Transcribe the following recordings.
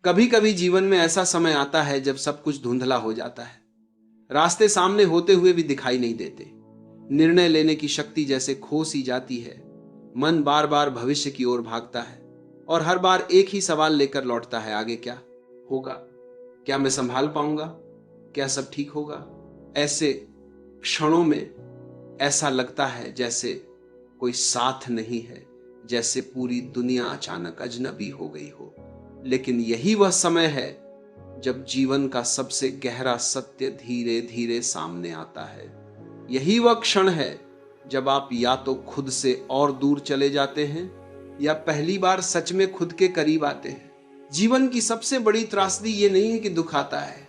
कभी कभी जीवन में ऐसा समय आता है जब सब कुछ धुंधला हो जाता है। रास्ते सामने होते हुए भी दिखाई नहीं देते। निर्णय लेने की शक्ति जैसे खो सी जाती है। मन बार बार भविष्य की ओर भागता है और हर बार एक ही सवाल लेकर लौटता है, आगे क्या होगा? क्या मैं संभाल पाऊंगा? क्या सब ठीक होगा? ऐसे क्षणों में ऐसा लगता है जैसे कोई साथ नहीं है, जैसे पूरी दुनिया अचानक अजनबी हो गई हो। लेकिन यही वह समय है जब जीवन का सबसे गहरा सत्य धीरे धीरे सामने आता है। यही वह क्षण है जब आप या तो खुद से और दूर चले जाते हैं या पहली बार सच में खुद के करीब आते हैं। जीवन की सबसे बड़ी त्रासदी ये नहीं है कि दुख आता है,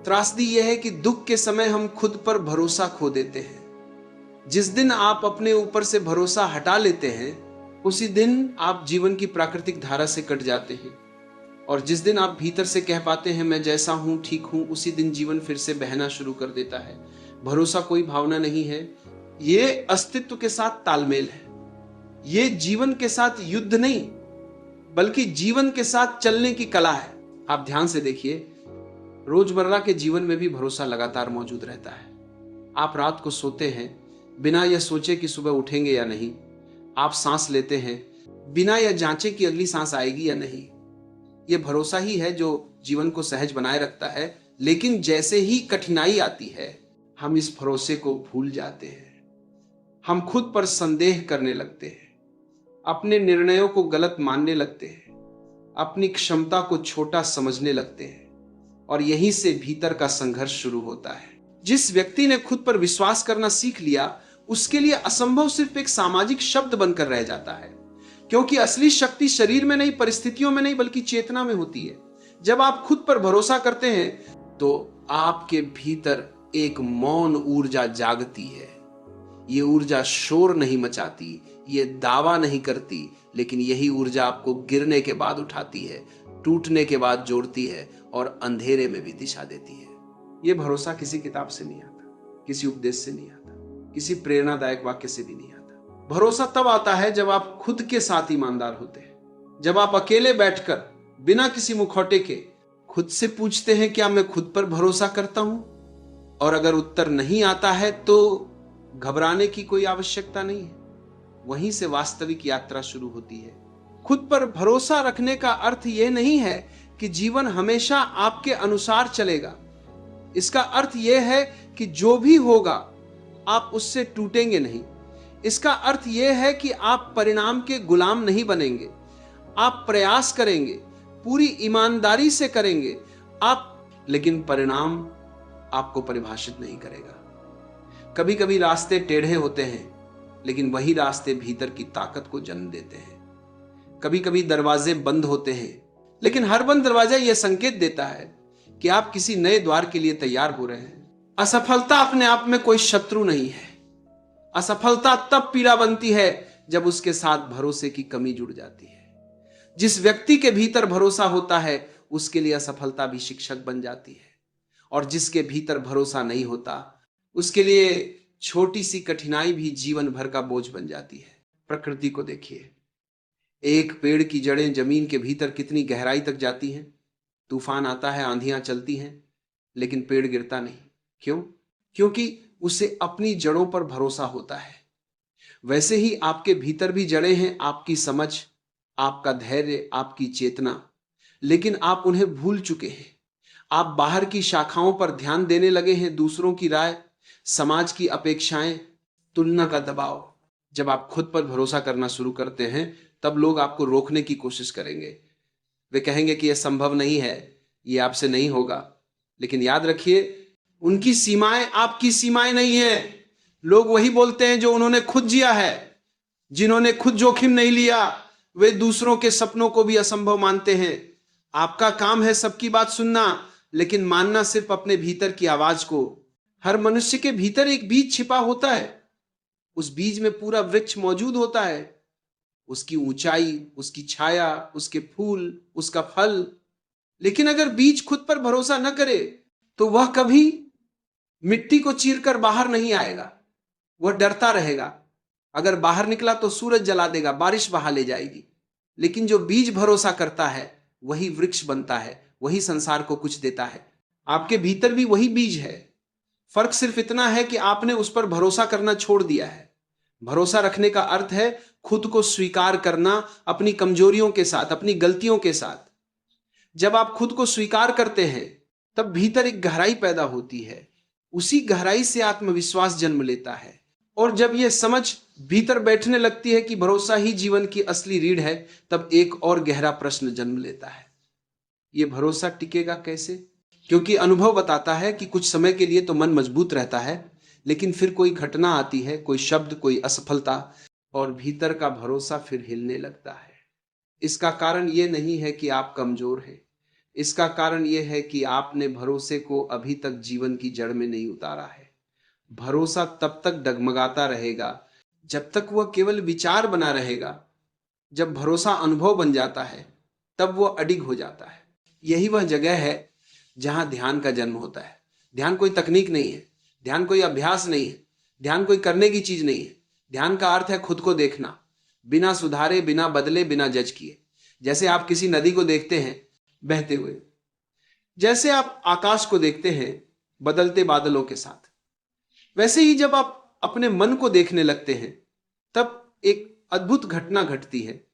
त्रासदी यह है कि दुख के समय हम खुद पर भरोसा खो देते हैं। जिस दिन आप अपने ऊपर से भरोसा हटा लेते हैं, उसी दिन आप जीवन की प्राकृतिक धारा से कट जाते हैं। और जिस दिन आप भीतर से कह पाते हैं मैं जैसा हूं ठीक हूं, उसी दिन जीवन फिर से बहना शुरू कर देता है। भरोसा कोई भावना नहीं है, ये अस्तित्व के साथ तालमेल है। ये जीवन के साथ युद्ध नहीं, बल्कि जीवन के साथ चलने की कला है। आप ध्यान से देखिए, रोजमर्रा के जीवन में भी भरोसा लगातार मौजूद रहता है। आप रात को सोते हैं बिना यह सोचे कि सुबह उठेंगे या नहीं। आप सांस लेते हैं बिना यह जांचे कि अगली सांस आएगी या नहीं। यह भरोसा ही है जो जीवन को सहज बनाए रखता है। लेकिन जैसे ही कठिनाई आती है, हम इस भरोसे को भूल जाते हैं। हम खुद पर संदेह करने लगते हैं, अपने निर्णयों को गलत मानने लगते हैं, अपनी क्षमता को छोटा समझने लगते हैं। और यहीं से भीतर का संघर्ष शुरू होता है। जिस व्यक्ति ने खुद पर विश्वास करना सीख लिया, उसके लिए असंभव सिर्फ एक सामाजिक शब्द बनकर रह जाता है। क्योंकि असली शक्ति शरीर में नहीं, परिस्थितियों में नहीं, बल्कि चेतना में होती है। जब आप खुद पर भरोसा करते हैं तो आपके भीतर एक मौन ऊर्जा जागती है। ये ऊर्जा शोर नहीं मचाती, ये दावा नहीं करती, लेकिन यही ऊर्जा आपको गिरने के बाद उठाती है, टूटने के बाद जोड़ती है और अंधेरे में भी दिशा देती है। ये भरोसा किसी किताब से नहीं आता, किसी उपदेश से नहीं आता, किसी प्रेरणादायक वाक्य से भी नहीं आता। भरोसा तब आता है जब आप खुद के साथ ईमानदार होते हैं। जब आप अकेले बैठकर बिना किसी मुखौटे के खुद से पूछते हैं, क्या मैं खुद पर भरोसा करता हूं? और अगर उत्तर नहीं आता है तो घबराने की कोई आवश्यकता नहीं है। वहीं से वास्तविक यात्रा शुरू होती है। खुद पर भरोसा रखने का अर्थ यह नहीं है कि जीवन हमेशा आपके अनुसार चलेगा। इसका अर्थ यह है कि जो भी होगा आप उससे टूटेंगे नहीं। इसका अर्थ यह है कि आप परिणाम के गुलाम नहीं बनेंगे। आप प्रयास करेंगे, पूरी ईमानदारी से करेंगे लेकिन परिणाम आपको परिभाषित नहीं करेगा। कभी कभी रास्ते टेढ़े होते हैं, लेकिन वही रास्ते भीतर की ताकत को जन्म देते हैं। कभी कभी दरवाजे बंद होते हैं, लेकिन हर बंद दरवाजा यह संकेत देता है कि आप किसी नए द्वार के लिए तैयार हो रहे हैं। असफलता अपने आप में कोई शत्रु नहीं है। असफलता तब पीड़ा बनती है जब उसके साथ भरोसे की कमी जुड़ जाती है। जिस व्यक्ति के भीतर भरोसा होता है, उसके लिए असफलता भी शिक्षक बन जाती है। और जिसके भीतर भरोसा नहीं होता, उसके लिए छोटी सी कठिनाई भी जीवन भर का बोझ बन जाती है। प्रकृति को देखिए, एक पेड़ की जड़ें जमीन के भीतर कितनी गहराई तक जाती हैं। तूफान आता है, आंधियां चलती हैं, लेकिन पेड़ गिरता नहीं। क्यों? क्योंकि उसे अपनी जड़ों पर भरोसा होता है। वैसे ही आपके भीतर भी जड़ें हैं, आपकी समझ, आपका धैर्य, आपकी चेतना, लेकिन आप उन्हें भूल चुके हैं। आप बाहर की शाखाओं पर ध्यान देने लगे हैं, दूसरों की राय, समाज की अपेक्षाएं, तुलना का दबाव। जब आप खुद पर भरोसा करना शुरू करते हैं, तब लोग आपको रोकने की कोशिश करेंगे। वे कहेंगे कि यह संभव नहीं है, यह आपसे नहीं होगा। लेकिन याद रखिए, उनकी सीमाएं आपकी सीमाएं नहीं है। लोग वही बोलते हैं जो उन्होंने खुद जिया है। जिन्होंने खुद जोखिम नहीं लिया, वे दूसरों के सपनों को भी असंभव मानते हैं। आपका काम है सबकी बात सुनना, लेकिन मानना सिर्फ अपने भीतर की आवाज को। हर मनुष्य के भीतर एक बीज छिपा होता है। उस बीज में पूरा वृक्ष मौजूद होता है, उसकी ऊंचाई, उसकी छाया, उसके फूल, उसका फल। लेकिन अगर बीज खुद पर भरोसा न करे तो वह कभी मिट्टी को चीरकर बाहर नहीं आएगा। वह डरता रहेगा। अगर बाहर निकला तो सूरज जला देगा, बारिश बहा ले जाएगी। लेकिन जो बीज भरोसा करता है, वही वृक्ष बनता है, वही संसार को कुछ देता है। आपके भीतर भी वही बीज है। फर्क सिर्फ इतना है कि आपने उस पर भरोसा करना छोड़ दिया है। भरोसा रखने का अर्थ है खुद को स्वीकार करना, अपनी कमजोरियों के साथ, अपनी गलतियों के साथ। जब आप खुद को स्वीकार करते हैं तब भीतर एक गहराई पैदा होती है। उसी गहराई से आत्मविश्वास जन्म लेता है। और जब यह समझ भीतर बैठने लगती है कि भरोसा ही जीवन की असली रीढ़ है, तब एक और गहरा प्रश्न जन्म लेता है, यह भरोसा टिकेगा कैसे? क्योंकि अनुभव बताता है कि कुछ समय के लिए तो मन मजबूत रहता है, लेकिन फिर कोई घटना आती है, कोई शब्द, कोई असफलता, और भीतर का भरोसा फिर हिलने लगता है। इसका कारण यह नहीं है कि आप कमजोर हैं, इसका कारण यह है कि आपने भरोसे को अभी तक जीवन की जड़ में नहीं उतारा है। भरोसा तब तक डगमगाता रहेगा जब तक वह केवल विचार बना रहेगा। जब भरोसा अनुभव बन जाता है तब वह अडिग हो जाता है। यही वह जगह है जहां ध्यान का जन्म होता है। ध्यान कोई तकनीक नहीं है, ध्यान कोई अभ्यास नहीं है, ध्यान कोई करने की चीज नहीं है। ध्यान का अर्थ है खुद को देखना, बिना सुधारे, बिना बदले, बिना जज किए। जैसे आप किसी नदी को देखते हैं बहते हुए, जैसे आप आकाश को देखते हैं बदलते बादलों के साथ, वैसे ही जब आप अपने मन को देखने लगते हैं तब एक अद्भुत घटना घटती है।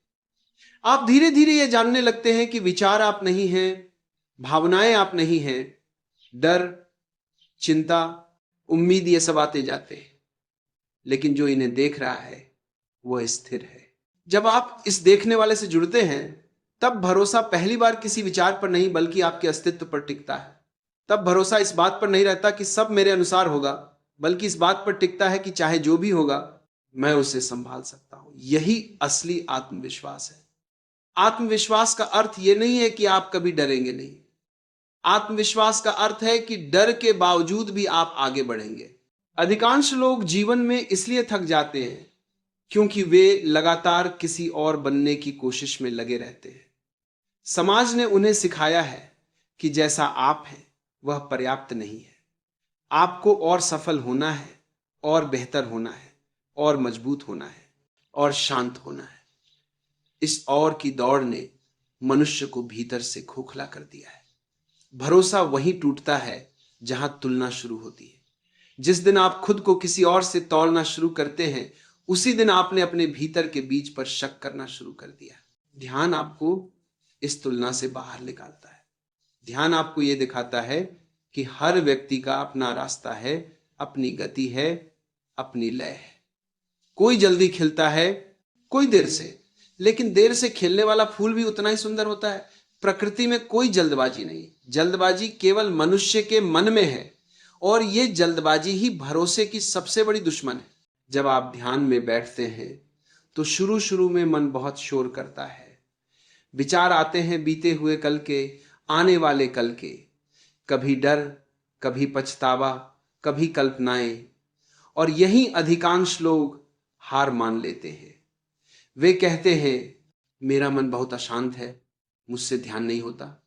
आप धीरे धीरे यह जानने लगते हैं कि विचार आप नहीं हैं, भावनाएं आप नहीं हैं, डर, चिंता, उम्मीद, ये सब आते जाते हैं, लेकिन जो इन्हें देख रहा है वह स्थिर है। जब आप इस देखने वाले से जुड़ते हैं तब भरोसा पहली बार किसी विचार पर नहीं बल्कि आपके अस्तित्व पर टिकता है। तब भरोसा इस बात पर नहीं रहता कि सब मेरे अनुसार होगा, बल्कि इस बात पर टिकता है कि चाहे जो भी होगा मैं उसे संभाल सकता हूं। यही असली आत्मविश्वास है। आत्मविश्वास का अर्थ यह नहीं है कि आप कभी डरेंगे नहीं। आत्मविश्वास का अर्थ है कि डर के बावजूद भी आप आगे बढ़ेंगे। अधिकांश लोग जीवन में इसलिए थक जाते हैं क्योंकि वे लगातार किसी और बनने की कोशिश में लगे रहते हैं। समाज ने उन्हें सिखाया है कि जैसा आप हैं वह पर्याप्त नहीं है। आपको और सफल होना है, और बेहतर होना है, और मजबूत होना है, और शांत होना है। इस और की दौड़ ने मनुष्य को भीतर से खोखला कर दिया है। भरोसा वहीं टूटता है जहां तुलना शुरू होती है। जिस दिन आप खुद को किसी और से तौलना शुरू करते हैं, उसी दिन आपने अपने भीतर के बीज पर शक करना शुरू कर दिया। ध्यान आपको इस तुलना से बाहर निकालता है। ध्यान आपको यह दिखाता है कि हर व्यक्ति का अपना रास्ता है, अपनी गति है, अपनी लय है। कोई जल्दी खिलता है, कोई देर से, लेकिन देर से खिलने वाला फूल भी उतना ही सुंदर होता है। प्रकृति में कोई जल्दबाजी नहीं। जल्दबाजी केवल मनुष्य के मन में है, और यह जल्दबाजी ही भरोसे की सबसे बड़ी दुश्मन है। जब आप ध्यान में बैठते हैं तो शुरू शुरू में मन बहुत शोर करता है। विचार आते हैं बीते हुए कल के, आने वाले कल के, कभी डर, कभी पछतावा, कभी कल्पनाएं, और यही अधिकांश लोग हार मान लेते हैं। वे कहते हैं मेरा मन बहुत अशांत है, मुझसे ध्यान नहीं होता।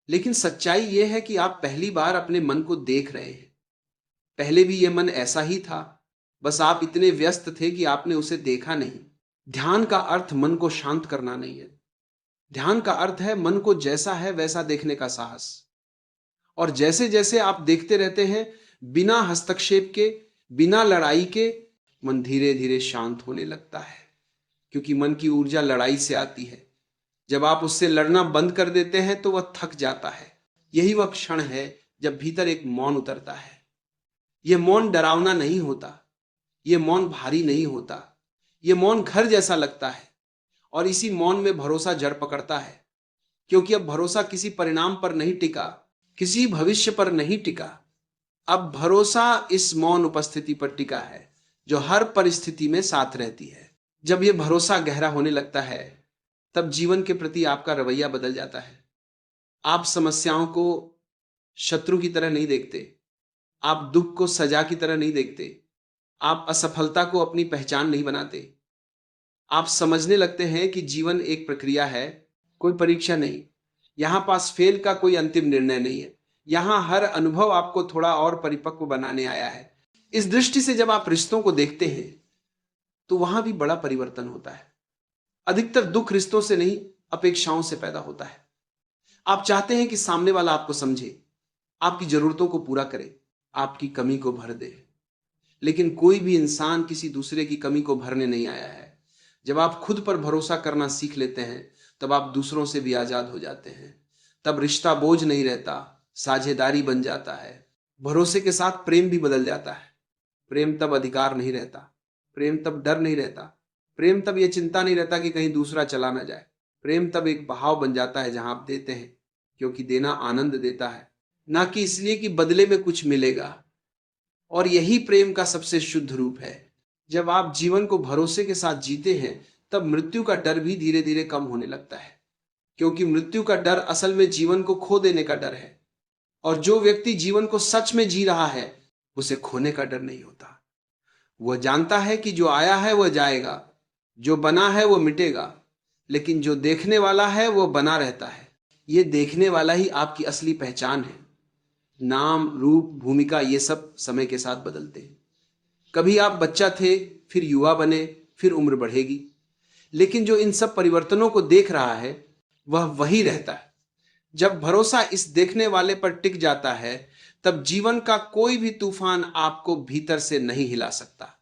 लेकिन सच्चाई यह है कि आप पहली बार अपने मन को देख रहे हैं। पहले भी यह मन ऐसा ही था, बस आप इतने व्यस्त थे कि आपने उसे देखा नहीं। ध्यान का अर्थ मन को शांत करना नहीं है। ध्यान का अर्थ है मन को जैसा है वैसा देखने का साहस। और जैसे जैसे आप देखते रहते हैं, बिना हस्तक्षेप के, बिना लड़ाई के, मन धीरे धीरे शांत होने लगता है। क्योंकि मन की ऊर्जा लड़ाई से आती है। जब आप उससे लड़ना बंद कर देते हैं तो वह थक जाता है। यही वह क्षण है जब भीतर एक मौन उतरता है। यह मौन डरावना नहीं होता, यह मौन भारी नहीं होता, यह मौन घर जैसा लगता है। और इसी मौन में भरोसा जड़ पकड़ता है। क्योंकि अब भरोसा किसी परिणाम पर नहीं टिका, किसी भविष्य पर नहीं टिका। अब भरोसा इस मौन उपस्थिति पर टिका है जो हर परिस्थिति में साथ रहती है। जब यह भरोसा गहरा होने लगता है तब जीवन के प्रति आपका रवैया बदल जाता है। आप समस्याओं को शत्रु की तरह नहीं देखते, आप दुख को सजा की तरह नहीं देखते, आप असफलता को अपनी पहचान नहीं बनाते। आप समझने लगते हैं कि जीवन एक प्रक्रिया है, कोई परीक्षा नहीं। यहां पास फेल का कोई अंतिम निर्णय नहीं है। यहां हर अनुभव आपको थोड़ा और परिपक्व बनाने आया है। इस दृष्टि से जब आप रिश्तों को देखते हैं तो वहां भी बड़ा परिवर्तन होता है। अधिकतर दुख रिश्तों से नहीं, अपेक्षाओं से पैदा होता है। आप चाहते हैं कि सामने वाला आपको समझे, आपकी जरूरतों को पूरा करे, आपकी कमी को भर दे। लेकिन कोई भी इंसान किसी दूसरे की कमी को भरने नहीं आया है। जब आप खुद पर भरोसा करना सीख लेते हैं, तब आप दूसरों से भी आजाद हो जाते हैं। तब रिश्ता बोझ नहीं रहता, साझेदारी बन जाता है। भरोसे के साथ प्रेम भी बदल जाता है। प्रेम तब अधिकार नहीं रहता, प्रेम तब डर नहीं रहता, प्रेम तब यह चिंता नहीं रहता कि कहीं दूसरा चला ना जाए। प्रेम तब एक बहाव बन जाता है जहां आप देते हैं क्योंकि देना आनंद देता है, ना कि इसलिए कि बदले में कुछ मिलेगा। और यही प्रेम का सबसे शुद्ध रूप है। जब आप जीवन को भरोसे के साथ जीते हैं, तब मृत्यु का डर भी धीरे धीरे कम होने लगता है, क्योंकि मृत्यु का डर असल में जीवन को खो देने का डर है। और जो व्यक्ति जीवन को सच में जी रहा है, उसे खोने का डर नहीं होता। वह जानता है कि जो आया है वह जाएगा, जो बना है वह मिटेगा, लेकिन जो देखने वाला है वह बना रहता है। ये देखने वाला ही आपकी असली पहचान है। नाम, रूप, भूमिका, ये सब समय के साथ बदलते हैं। कभी आप बच्चा थे, फिर युवा बने, फिर उम्र बढ़ेगी, लेकिन जो इन सब परिवर्तनों को देख रहा है वह वही रहता है। जब भरोसा इस देखने वाले पर टिक जाता है, तब जीवन का कोई भी तूफान आपको भीतर से नहीं हिला सकता।